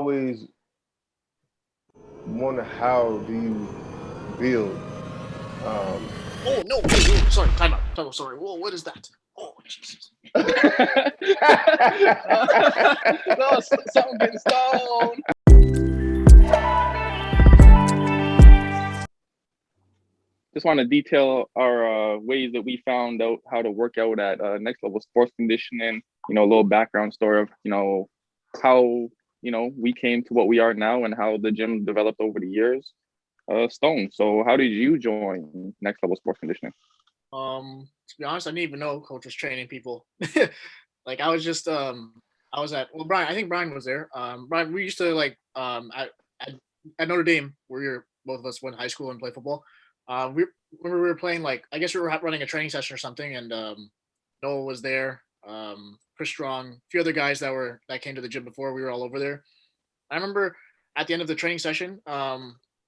always wonder how do you build. Um, Oh no! Wait, sorry, time out. Sorry. Whoa, what is that? Oh Jesus! No, something getting stoned. Just want to detail our ways that we found out how to work out at Next Level Sports Conditioning. A little background story of how we came to what we are now and how the gym developed over the years. Stone. So how did you join Next Level Sports Conditioning? To be honest, I didn't even know coach was training people. Like I was just I was at Brian. I think Brian was there. Brian, we used to at Notre Dame, where both of us went to high school and played football. We were playing, like, I guess we were running a training session or something, and Noah was there. Chris Strong, a few other guys that came to the gym before. We were all over there. I remember at the end of the training session,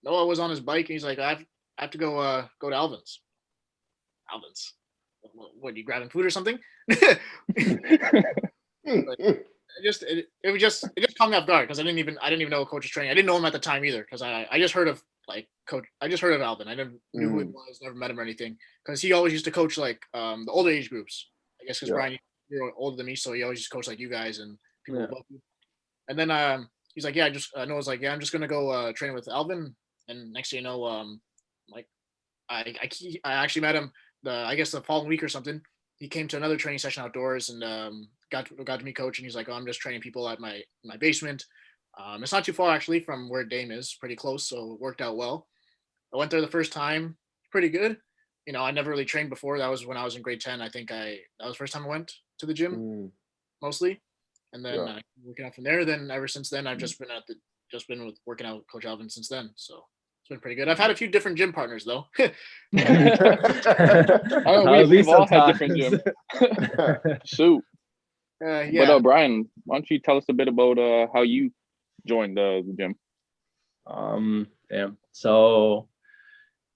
Noah was on his bike and he's like, I have to go to Alvin's. Alvin's. What, you grabbing food or something? Like, it just caught me off guard because I didn't even know coach was training. I didn't know him at the time either because I just heard of coach. I just heard of Alvin. I never knew who he was, never met him or anything, because he always used to coach the older age groups. I guess because Brian, you're older than me, so he always used to coach you guys and people above you. And then he's like, yeah, Noah's like, yeah, I'm just gonna go train with Alvin. And next thing you know, I actually met him the following week or something. He came to another training session outdoors and got to meet coach, and he's like, oh, I'm just training people at my basement. It's not too far actually from where Dame is, pretty close, so it worked out well. I went there the first time, pretty good. I never really trained before. That was when I was in grade 10. I think that was the first time I went to the gym, mostly, and then working out from there. Then ever since then, I've just been with working out with Coach Alvin since then. So it's been pretty good. I've had a few different gym partners though. We've all had different gyms. Shoot. But Brian, why don't you tell us a bit about how you joined the gym? So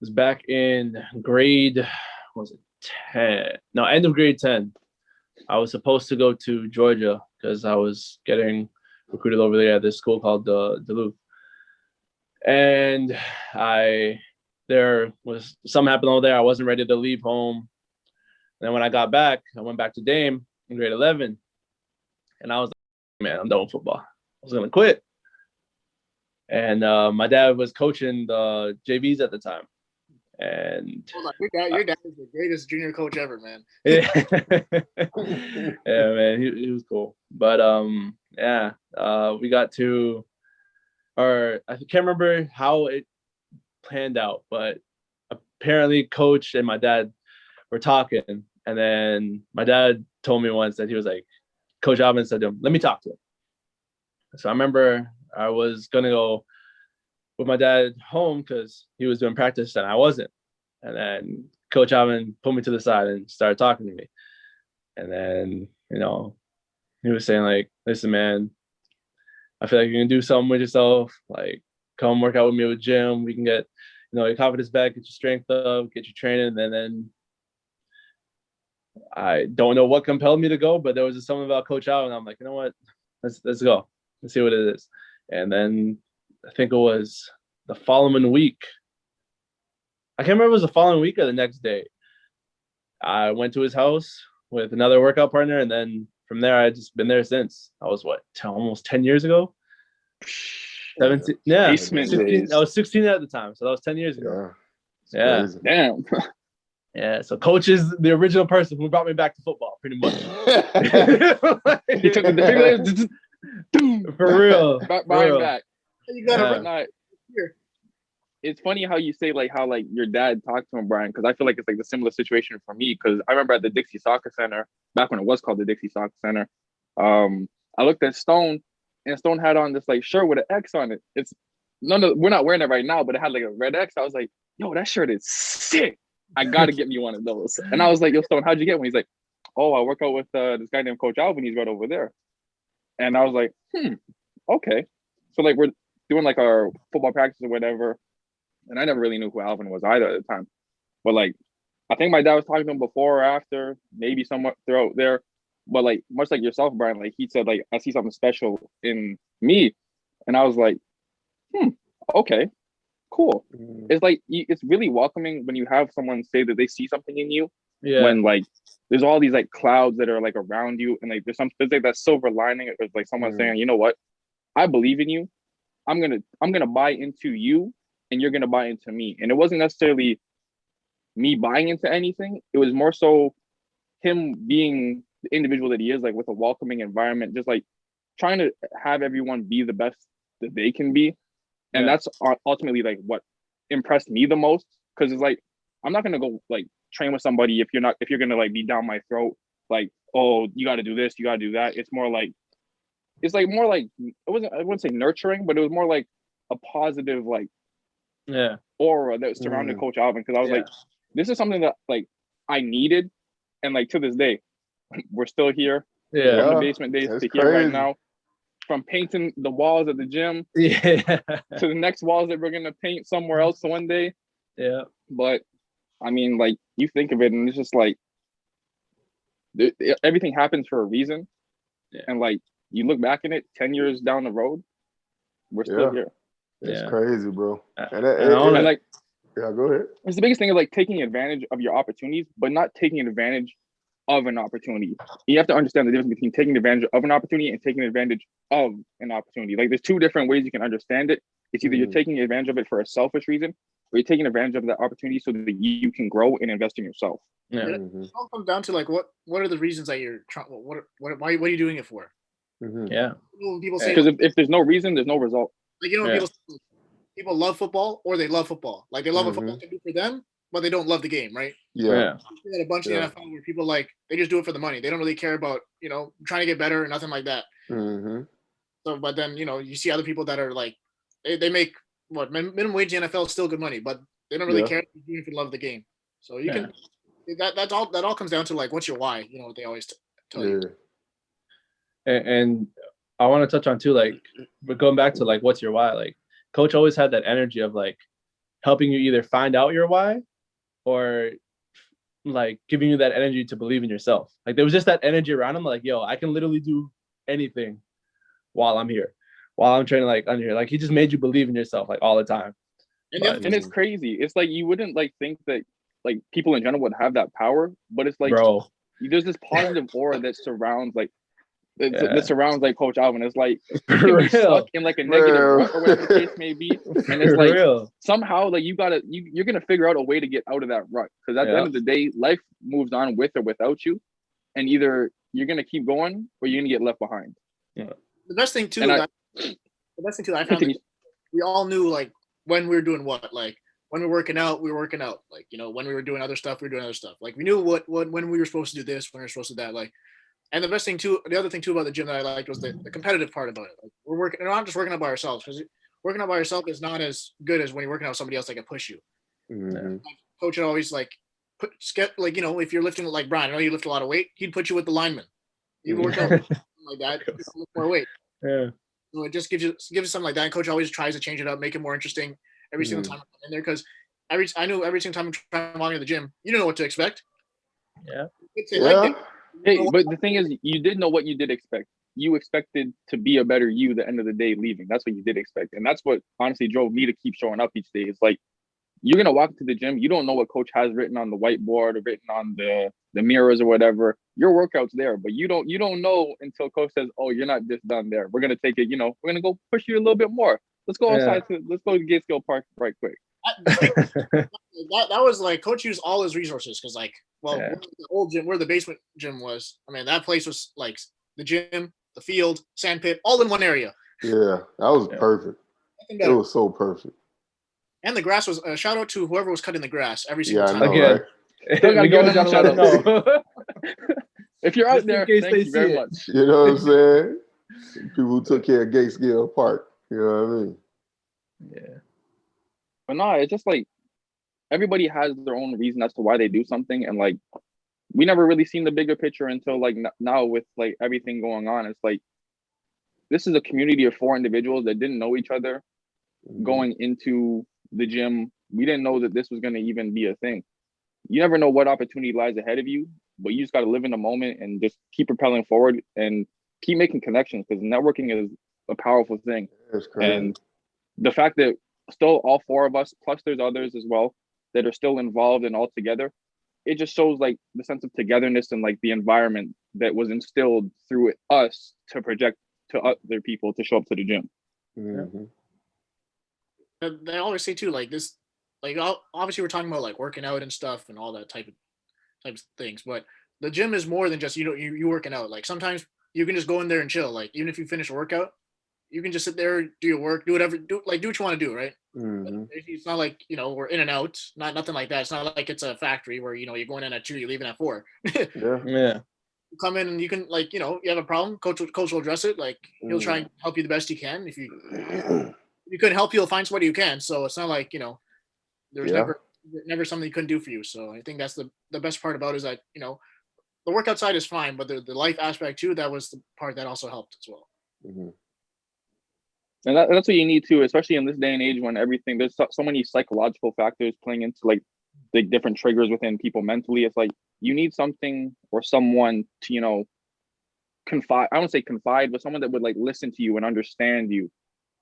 it was back in grade, was it 10? No, end of grade 10. I was supposed to go to Georgia because I was getting recruited over there at this school called Duluth. And there was something happened over there. I wasn't ready to leave home. And then when I got back, I went back to Dame in grade 11. And I was like, man, I'm done with football. I was going to quit. And my dad was coaching the JVs at the time. And hold on, your dad is the greatest junior coach ever, man. Yeah, yeah, man, he was cool. But we got to, I can't remember how it planned out, but apparently coach and my dad were talking, and then my dad told me once that he was like, Coach Alvin said to him, let me talk to him. So I remember I was gonna go with my dad home because he was doing practice and I wasn't. And then Coach Alvin pulled me to the side and started talking to me. And then, he was saying like, listen, man, I feel like you can do something with yourself. Like, come work out with me with gym. We can get, your confidence back, get your strength up, get your training. And then I don't know what compelled me to go, but there was just something about Coach Alvin. I'm like, you know what? Let's go. Let's see what it is. And then I think it was the following week. I can't remember if it was the following week or the next day. I went to his house with another workout partner, and then from there, I just been there since. I was almost 10 years ago? 17? Yeah, 16, I was 16 at the time, so that was 10 years ago. Yeah. Damn. Yeah, so coach is the original person who brought me back to football, pretty much. He took the defibrillator. For real. Brian back. You got here. It's funny how you say how your dad talked to him, Brian, because I feel like it's the similar situation for me. Because I remember at the Dixie Soccer Center, back when it was called the Dixie Soccer Center, I looked at Stone, and Stone had on this shirt with an X on it. It's we're not wearing it right now, but it had a red X. I was like, yo, that shirt is sick. I gotta get me one of those. And I was like, yo, Stone, how'd you get one? He's like, oh, I work out with this guy named Coach Alvin. He's right over there. And I was like, okay. So we're doing our football practice or whatever. And I never really knew who Alvin was either at the time. But I think my dad was talking to him before or after, maybe somewhat throughout there. But much like yourself, Brian, he said, I see something special in me. And I was like, okay, cool. Mm. It's like it's really welcoming when you have someone say that they see something in you. Yeah. When like there's all these like clouds that are like around you, and like there's like that silver lining. It's like someone saying, you know what, I believe in you. I'm gonna buy into you, and you're gonna buy into me. And it wasn't necessarily me buying into anything. It was more so him being the individual that he is, like with a welcoming environment, just like trying to have everyone be the best that they can be. And that's ultimately like what impressed me the most. Cause it's like, I'm not gonna go like train with somebody if you're gonna like be down my throat, like, oh, you gotta do this, you gotta do that. It's more like I wouldn't say nurturing, but it was more like a positive like aura that surrounded Coach Alvin. Cause I was like, this is something that like I needed. And like to this day, we're still here. From the basement days to here right now. From painting the walls at the gym to the next walls that we're gonna paint somewhere else one day. Yeah. But I mean, like you think of it, and it's just like everything happens for a reason. Yeah. And like you look back in it, 10 years down the road, we're still here. It's crazy, bro. And like, go ahead. It's the biggest thing of like taking advantage of your opportunities, but not taking advantage of an opportunity. You have to understand the difference between taking advantage of an opportunity and taking advantage of an opportunity. Like there's two different ways you can understand it. It's either you're taking advantage of it for a selfish reason, or you're taking advantage of that opportunity so that you can grow and invest in yourself. Yeah. It all comes down to like what are the reasons that you're trying? What are you doing it for? Yeah. People say because if there's no reason, there's no result. Like people love football or they love football. Like they love what football can do for them, but they don't love the game, right? Yeah. You got a bunch of NFL where people like they just do it for the money. They don't really care about trying to get better or nothing like that. So, but then you see other people that are like they make what minimum wage in the NFL is still good money, but they don't really care if you love the game. So you can that all comes down to like what's your why? You know what they always tell you. And I want to touch on too, like, but going back to like what's your why? Like, Coach always had that energy of like helping you either find out your why or like giving you that energy to believe in yourself. Like there was just that energy around him, like, yo, I can literally do anything while I'm here, while I'm training like under here. Like he just made you believe in yourself like all the time. And it's crazy. It's like you wouldn't like think that like people in general would have that power, but it's like there's this positive aura that surrounds like that surrounds like Coach Alvin. It's like you can be stuck in like a negative rut or whatever the case may be, and it's like somehow like you're gonna figure out a way to get out of that rut, because at the end of the day, life moves on with or without you, and either you're gonna keep going or you're gonna get left behind. The best thing too, I found we all knew like when we were doing what, like when we were working out, like when we were doing other stuff, we were doing other stuff. Like we knew what when we were supposed to do this, when we were supposed to do that, like. And the best thing too, the other thing too about the gym that I liked was the competitive part about it. Like we're not just working out by ourselves, because working out by yourself is not as good as when you're working out with somebody else that can push you. Like, Coach would always like if you're lifting like Bryan, I know you lift a lot of weight, he'd put you with the lineman. You work out like that, lift more weight. Yeah. So it just gives you something like that. And Coach always tries to change it up, make it more interesting every single time I'm in there, because I knew every single time I'm trying to walk in the gym, you don't know what to expect. Yeah. Hey, but the thing is, you did know what you did expect. You expected to be a better you the end of the day leaving. That's what you did expect. And that's what honestly drove me to keep showing up each day. It's like, you're going to walk to the gym. You don't know what Coach has written on the whiteboard or written on the mirrors or whatever. Your workout's there, but you don't know until Coach says, oh, you're not just done there. We're going to take it, we're going to go push you a little bit more. Let's go outside. Let's go to Gatesville Park right quick. That was like Coach used all his resources, because the old gym where the basement gym was, I mean, that place was like the gym, the field, sand pit, all in one area. Yeah, that was perfect. It was so perfect. And the grass was shout out to whoever was cutting the grass every single time. Again, right? If you're out there, thank you very much. You know what I'm saying? People who took care of Gatesville Park. You know what I mean? Yeah. But no, it's just like everybody has their own reason as to why they do something, and like we never really seen the bigger picture until like now with like everything going on. It's like this is a community of 4 individuals that didn't know each other going into the gym. We didn't know that this was going to even be a thing. You never know what opportunity lies ahead of you, but you just got to live in the moment and just keep propelling forward and keep making connections, because networking is a powerful thing. That's crazy. And the fact that still all four of us, plus there's others as well, that are still involved and all together, it just shows like the sense of togetherness and like the environment that was instilled through us to project to other people to show up to the gym. Mm-hmm. They always say too, like this, like obviously we're talking about like working out and stuff and all that types of things, but the gym is more than just you working out. Like sometimes you can just go in there and chill. Like even if you finish a workout, you can just sit there, do your work, do whatever, do what you want to do, right? Mm-hmm. It's not like we're in and out, nothing like that. It's not like it's a factory where you're going in at 2, you're leaving at 4. Yeah. Yeah. You come in and you can you have a problem, coach will address it. Like he'll try and help you the best he can. If you couldn't help, you'll find somebody who can. So it's not like there's never something he couldn't do for you. So I think that's the best part about it is that the workout side is fine, but the life aspect too, that was the part that also helped as well. Mm-hmm. And that's what you need to, especially in this day and age when everything, there's so many psychological factors playing into like the different triggers within people mentally. It's like you need something or someone to, confide. I wouldn't say confide, but someone that would like listen to you and understand you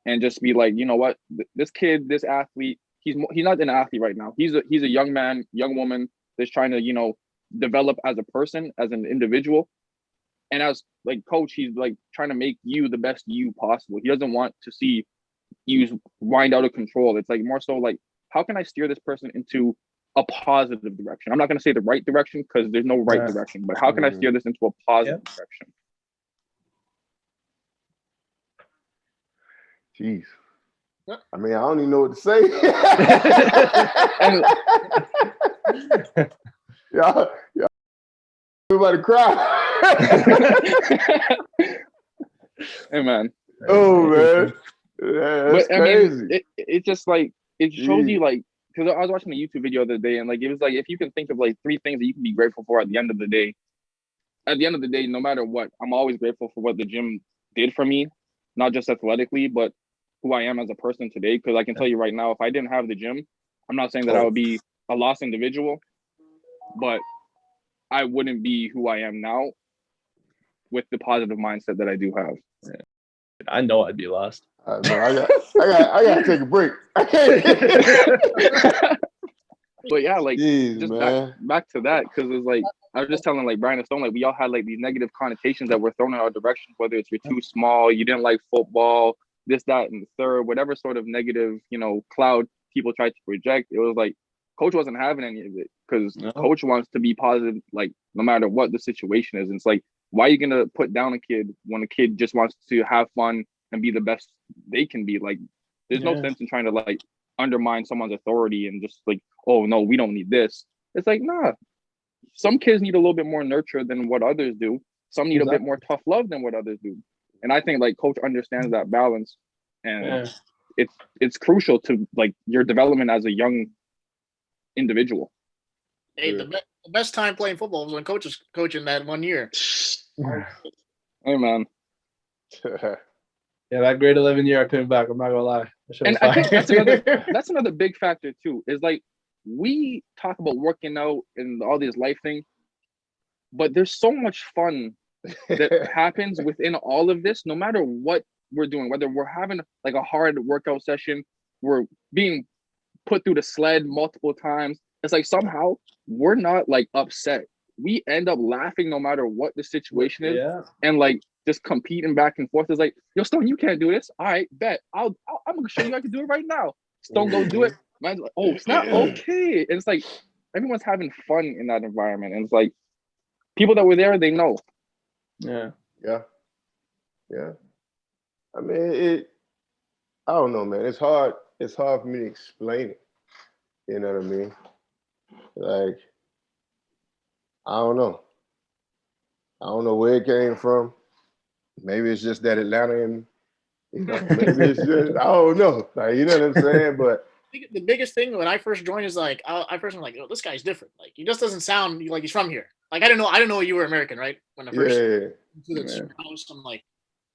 and just be like, you know what, this kid, this athlete, he's not an athlete right now. He's a young man, young woman that's trying to, develop as a person, as an individual. And as like coach, he's like trying to make you the best you possible. He doesn't want to see you wind out of control. It's like more so like, how can I steer this person into a positive direction? I'm not going to say the right direction because there's no right direction, but how can I steer this into a positive direction? Jeez. I mean, I don't even know what to say. y'all everybody cry. Hey man. Oh man. Yeah, that's crazy. I mean, it just like it shows you like, because I was watching a YouTube video the other day and like it was like if you can think of like 3 things that you can be grateful for at the end of the day. At the end of the day, no matter what, I'm always grateful for what the gym did for me, not just athletically, but who I am as a person today. Because I can tell you right now, if I didn't have the gym, I'm not saying that I would be a lost individual, but I wouldn't be who I am now with the positive mindset that I do have. Yeah. I know I'd be lost. I gotta take a break. I can't. But yeah, like Jeez, just man. back to that, because it's like I was just telling like Bryan and Stone, like we all had like these negative connotations that were thrown in our direction, whether it's you're too small, you didn't like football, this, that, and the third, whatever sort of negative, cloud people tried to project. It was like coach wasn't having any of it because coach wants to be positive, like no matter what the situation is. And it's like, why are you gonna put down a kid when a kid just wants to have fun and be the best they can be? Like, there's no sense in trying to like undermine someone's authority and just like, oh no, we don't need this. It's like, nah. Some kids need a little bit more nurture than what others do. Some need a bit more tough love than what others do. And I think like coach understands that balance, and it's crucial to like your development as a young individual. Hey, the best time playing football was when coach was coaching that 1 year. Hey man. Yeah, that grade 11 year I couldn't back. I'm not gonna lie. And I think that's another big factor too. Is like we talk about working out and all these life things, but there's so much fun that happens within all of this. No matter what we're doing, whether we're having like a hard workout session, we're being put through the sled multiple times. It's like somehow we're not like upset. We end up laughing no matter what the situation is, and like just competing back and forth. It's like, yo, Stone, you can't do this. All right, bet. I'm gonna show you I can do it right now. Stone, go do it. Man's like, oh, it's not okay. And it's like everyone's having fun in that environment, and it's like people that were there, they know. Yeah. I mean, I don't know, man. It's hard for me to explain it. You know what I mean? Like, I don't know. I don't know where it came from. Maybe it's just that Atlanta, and maybe it's just, I don't know. Like, you know what I'm saying? But the biggest thing when I first joined is like I first was like, oh, this guy's different. Like he just doesn't sound like he's from here. Like I didn't know you were American, right? When I first to the house, I'm like,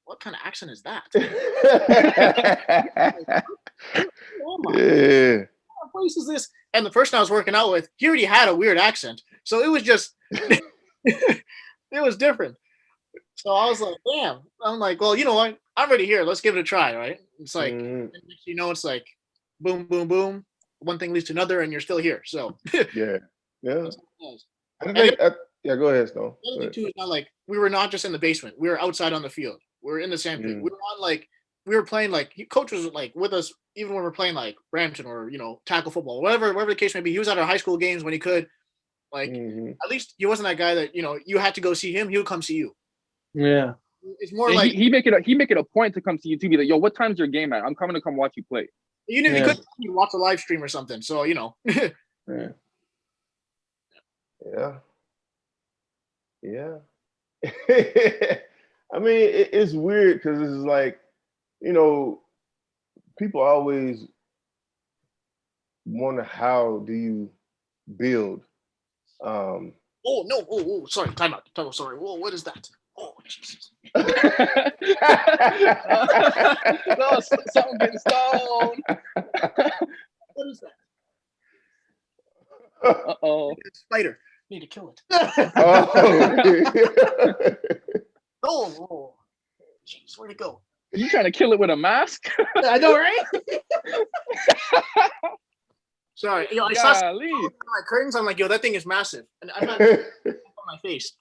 what kind of accent is that? Oh my God. What place is this? And the person I was working out with, he already had a weird accent. So it was just it was different. So I was like, damn. I'm like, well, you know what? I'm already here. Let's give it a try, right? It's like, Mhm. you know, it's like, boom, boom, boom. One thing leads to another, and you're still here. So Yeah. Yeah. that's what it was. I And think. Yeah. Go ahead, Stone. the other Go thing ahead. too is not like we were not just in the basement. We were outside on the field. We were in the sandpit. Mm. We were on like we were playing like coach was like with us even when we are playing like Brampton or tackle football, whatever the case may be. He was at our high school games when he could. Like Mhm. at least he wasn't that guy that you had to go see him. He would come see you. Yeah. It's more Yeah, like he make it a point to come see you too. Be like, yo, what time's your game at? I'm coming to come watch you play. even if you Yeah. could watch a live stream or something. So Yeah. Yeah. Yeah. I mean, it's weird because it's like, you know, people always wonder how do you build. Um, oh no, oh sorry, time out. Sorry, whoa, what is that? Oh Jesus. No, something getting stoned. What is that? Uh-oh. It's a spider. Need to kill it. Oh, jeez, where'd it go? Are you trying to kill it with a mask? I know, right? Sorry, I saw Golly. my curtains. I'm like, yo, that thing is massive, and I'm not on my face.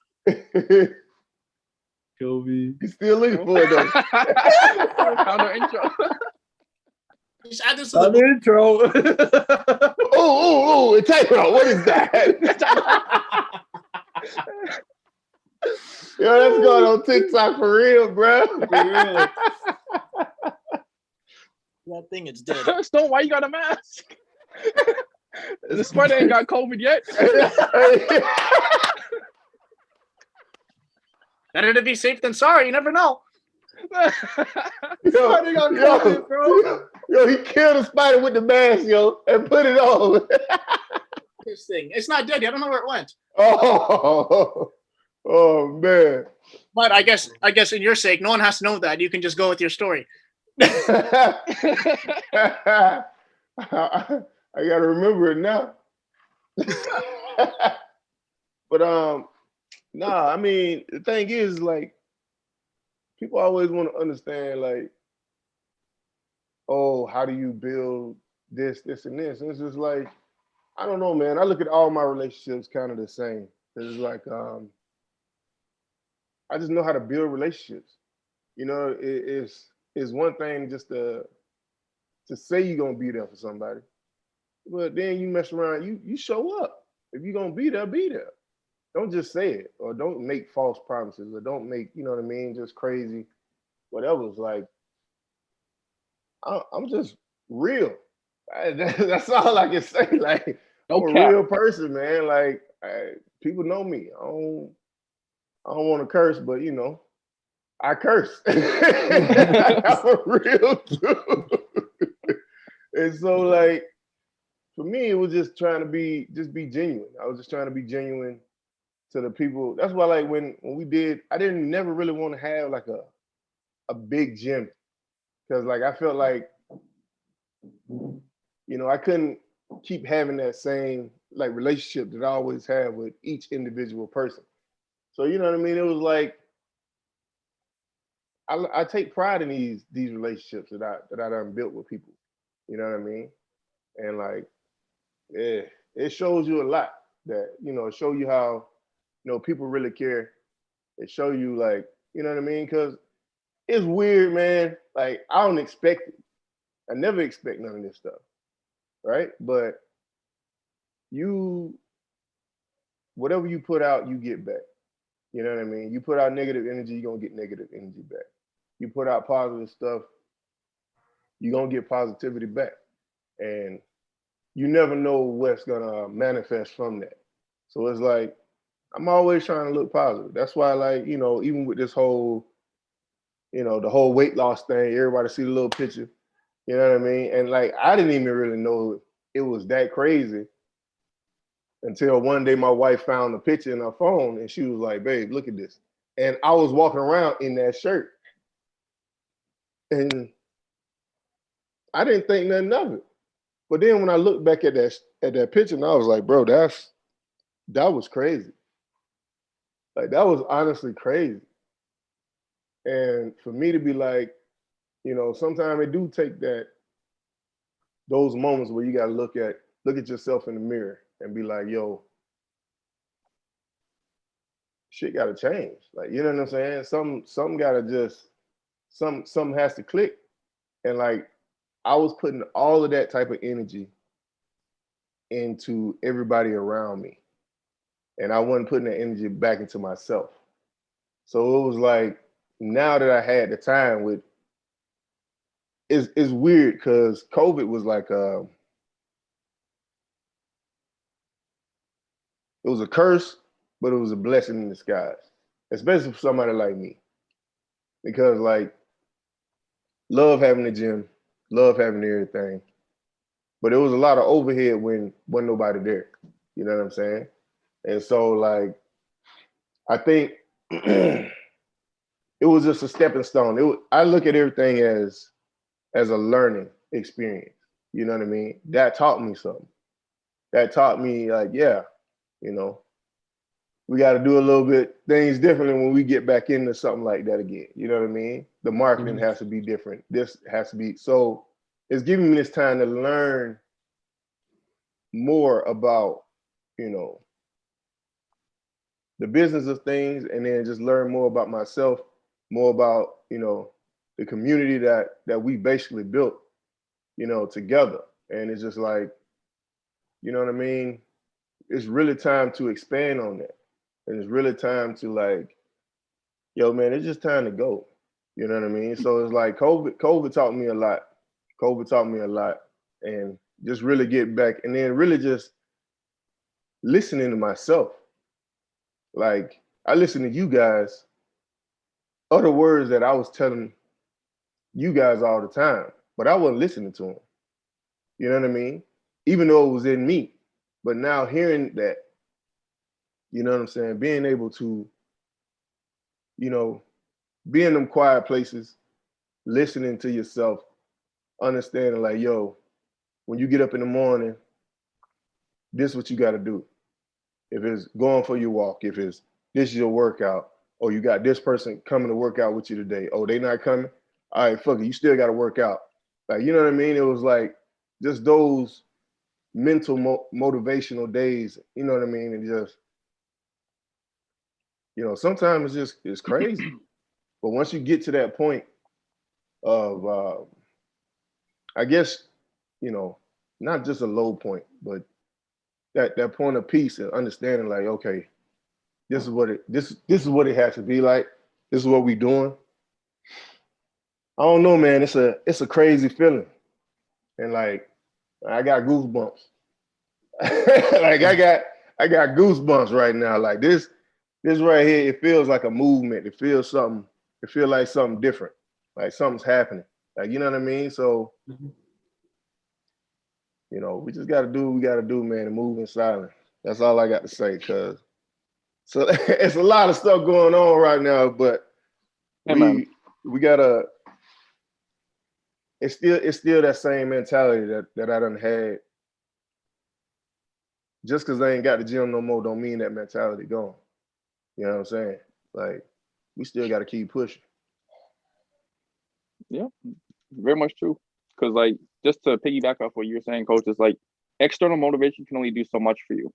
Kobe. He's still in for it though. Found our intro. Just add this to the On the intro. Oh, take it out. What is that? Yo, that's going on TikTok for real, bro. For real. That thing is dead. Stone, why you got a mask? The spider ain't got COVID yet. Better to be safe than sorry. You never know. Spider got COVID, bro. Yo, he killed a spider with the mask, yo, and put it on. This thing, it's not dead yet. I don't know where it went. Oh man. But I guess in your sake, no one has to know that. You can just go with your story. I gotta remember it now. But nah, I mean, the thing is, like, people always want to understand, like, oh, how do you build this, and this? And it's just like, I don't know, man. I look at all my relationships kind of the same. It's like, I just know how to build relationships. You know, it's one thing just to say you're gonna be there for somebody, but then you mess around, you show up. If you're gonna be there, be there. Don't just say it, or don't make false promises, or don't make, you know what I mean, just crazy, whatever. It's like, I'm just real. That's all I can say. Like, No I'm a cap. real person, man. Like, people know me. I don't want to curse, but you know, I curse. I'm a real dude. And so, like, for me, it was just trying to be genuine. I was just trying to be genuine to the people. That's why, like, when we did, I didn't never really want to have like a big gym, because like I felt like, you know, I couldn't keep having that same like relationship that I always have with each individual person. So you know what I mean? It was like, I take pride in these relationships that I done built with people. You know what I mean? And like, yeah, it shows you a lot. That, you know, it show you how, you know, people really care. It show you, like, you know what I mean? Because it's weird, man. Like, I don't expect it. I never expect none of this stuff, right? But whatever you put out, you get back. You know what I mean? You put out negative energy, you're gonna get negative energy back. You put out positive stuff, you're gonna get positivity back. And you never know what's gonna manifest from that. So it's like, I'm always trying to look positive. That's why, like, you know, even with this whole, you know, the whole weight loss thing, everybody see the little picture. You know what I mean? And like, I didn't even really know it was that crazy until one day my wife found a picture in her phone and she was like, babe, look at this. And I was walking around in that shirt. And I didn't think nothing of it. But then when I looked back at that picture, and I was like, bro, that was crazy. Like, that was honestly crazy. And for me to be like, sometimes it do take those moments where you gotta look at yourself in the mirror and be like, yo, shit gotta change. Like, you know what I'm saying? Something gotta just something has to click. And like I was putting all of that type of energy into everybody around me. And I wasn't putting the energy back into myself. So it was like now that I had the time with it's weird because COVID was like it was a curse, but it was a blessing in disguise, especially for somebody like me. Because like love having the gym, love having everything. But it was a lot of overhead when wasn't nobody there. You know what I'm saying? And so like I think it was just a stepping stone. I look at everything as a learning experience. You know what I mean? That taught me something. That taught me like, yeah, you know, we got to do a little bit things differently when we get back into something like that again. You know what I mean? The marketing has to be different. This has to be. So it's giving me this time to learn more about, the business of things, and then just learn more about myself, more about, the community that we basically built, together. And it's just like, you know what I mean? It's really time to expand on that. And it's really time to like, yo, man, it's just time to go. You know what I mean? So it's like COVID taught me a lot. COVID taught me a lot. And just really get back and then really just listening to myself. Like I listen to you guys, other words that I was telling you guys all the time, but I wasn't listening to them. You know what I mean? Even though it was in me. But now hearing that, you know what I'm saying? Being able to, be in them quiet places, listening to yourself, understanding like, yo, when you get up in the morning, this is what you got to do. If it's going for your walk, if it's this is your workout, or you got this person coming to work out with you today. Oh, they not coming? All right, fuck it. You still got to work out. Like, you know what I mean? It was like just those mental motivational days, you know what I mean? And just, sometimes it's crazy. But once you get to that point of, I guess, not just a low point, but that point of peace and understanding like, okay, this is what it has to be like. This is what we doing. I don't know, man. It's a crazy feeling. And like I got goosebumps. Like I got goosebumps right now. Like this right here, it feels like a movement. It feels like something different. Like something's happening. Like, you know what I mean? So, we just got to do what we got to do, man, and move in silence. That's all I got to say, cuz. So it's a lot of stuff going on right now, but we gotta. It's still that same mentality that I done had. Just because I ain't got the gym no more, don't mean that mentality gone. You know what I'm saying? Like we still got to keep pushing. Yeah, very much true. Because like just to piggyback off what you were saying, coach, is like external motivation can only do so much for you.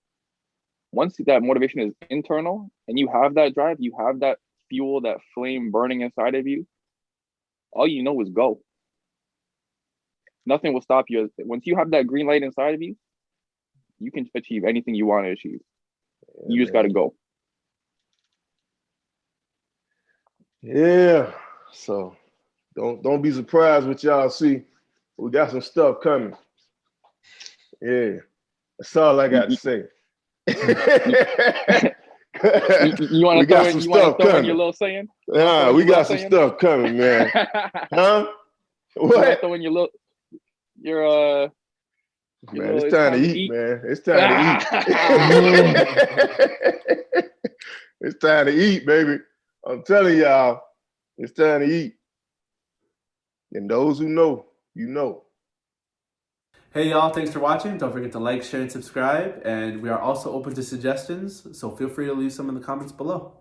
Once that motivation is internal and you have that drive, you have that fuel, that flame burning inside of you, all you know is go. Nothing will stop you. Once you have that green light inside of you, you can achieve anything you want to achieve. Yeah, you just got to go. Yeah. So don't be surprised what y'all see. We got some stuff coming. Yeah. That's all I got to say. You want to throw in your little saying? Nah, we got some stuff coming, man. Huh? What? You want to throw in your man, it's time to eat, man. It's time to eat. It's time to eat, baby. I'm telling y'all, it's time to eat. And those who know, you know. Hey y'all, thanks for watching. Don't forget to like, share, and subscribe. And we are also open to suggestions, so feel free to leave some in the comments below.